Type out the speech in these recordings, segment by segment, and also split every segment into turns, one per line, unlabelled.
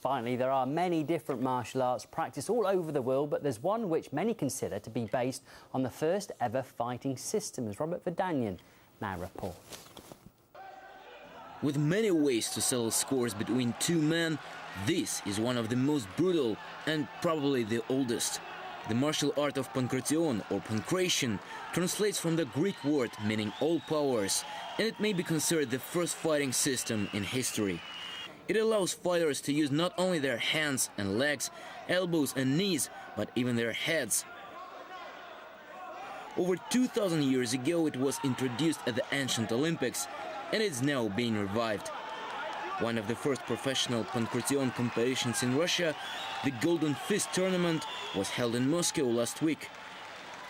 Finally, there are many different martial arts practiced all over the world, but there's one which many consider to be based on the first ever fighting system, as Robert Verdanyan now reports.
With many ways to settle scores between two men, this is one of the most brutal and probably the oldest. The martial art of pанкратиону, or pancration, translates from the Greek word meaning all powers, and it may be considered the first fighting system in history. It allows fighters to use not only their hands and legs, elbows and knees, but even their heads. Over 2,000 years ago it was introduced at the ancient Olympics, and it's now being revived. One of the first professional панкратиону competitions in Russia, the Golden Fist tournament, was held in Moscow last week.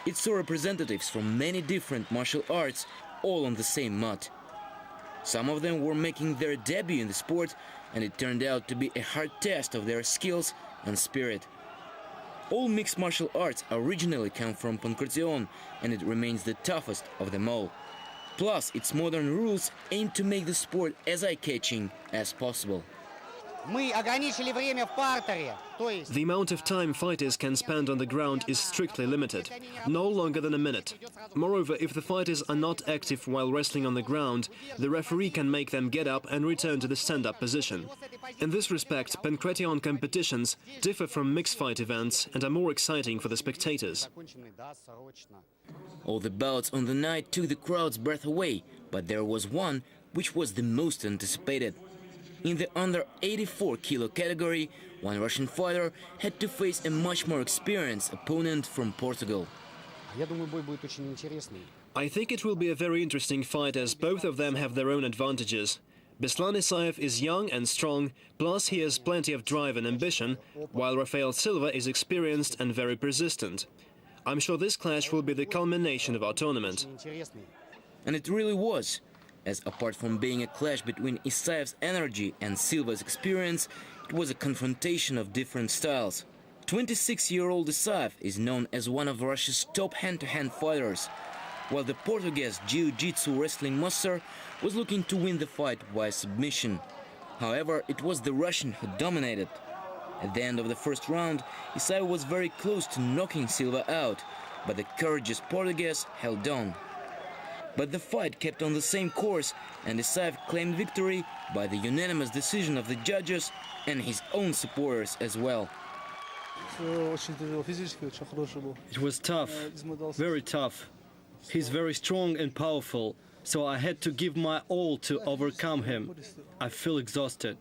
It saw representatives from many different martial arts, all on the same mat. Some of them were making their debut in the sport, and it turned out to be a hard test of their skills and spirit. All mixed martial arts originally come from панкратиону, and it remains the toughest of them all. Plus, its modern rules aim to make the sport as eye-catching as possible.
The amount of time fighters can spend on the ground is strictly limited, no longer than a minute. Moreover, if the fighters are not active while wrestling on the ground, the referee can make them get up and return to the stand-up position. In this respect, панкратиону competitions differ from mixed fight events and are more exciting for the spectators.
All the bouts on the night took the crowd's breath away, but there was one which was the most anticipated. In the under 84 kilo category, one Russian fighter had to face a much more experienced opponent from Portugal.
I think it will be a very interesting fight, as both of them have their own advantages. Beslan Isaev is young and strong, plus he has plenty of drive and ambition, while Rafael Silva is experienced and very persistent. I'm sure this clash will be the culmination of our tournament.
And it really was, as apart from being a clash between Isaev's energy and Silva's experience, it was a confrontation of different styles. 26-year-old Isaev is known as one of Russia's top hand-to-hand fighters, while the Portuguese jiu-jitsu wrestling master was looking to win the fight via submission. However, it was the Russian who dominated. At the end of the first round, Isaev was very close to knocking Silva out, but the courageous Portuguese held on. But the fight kept on the same course, and Isaev claimed victory by the unanimous decision of the judges and his own supporters as well.
It was tough, very tough. He's very strong and powerful, so I had to give my all to overcome him. I feel exhausted.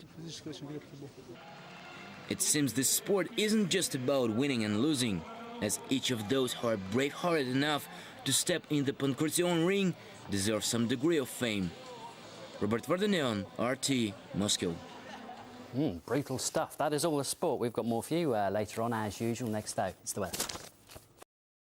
It seems this sport isn't just about winning and losing, as each of those who are brave-hearted enough to step in the панкратиону ring deserve some degree of fame. Robert Verdanyan, RT, Moscow.
Brutal stuff. That is all the sport. We've got more for you later on, as usual. Next though, it's the weather.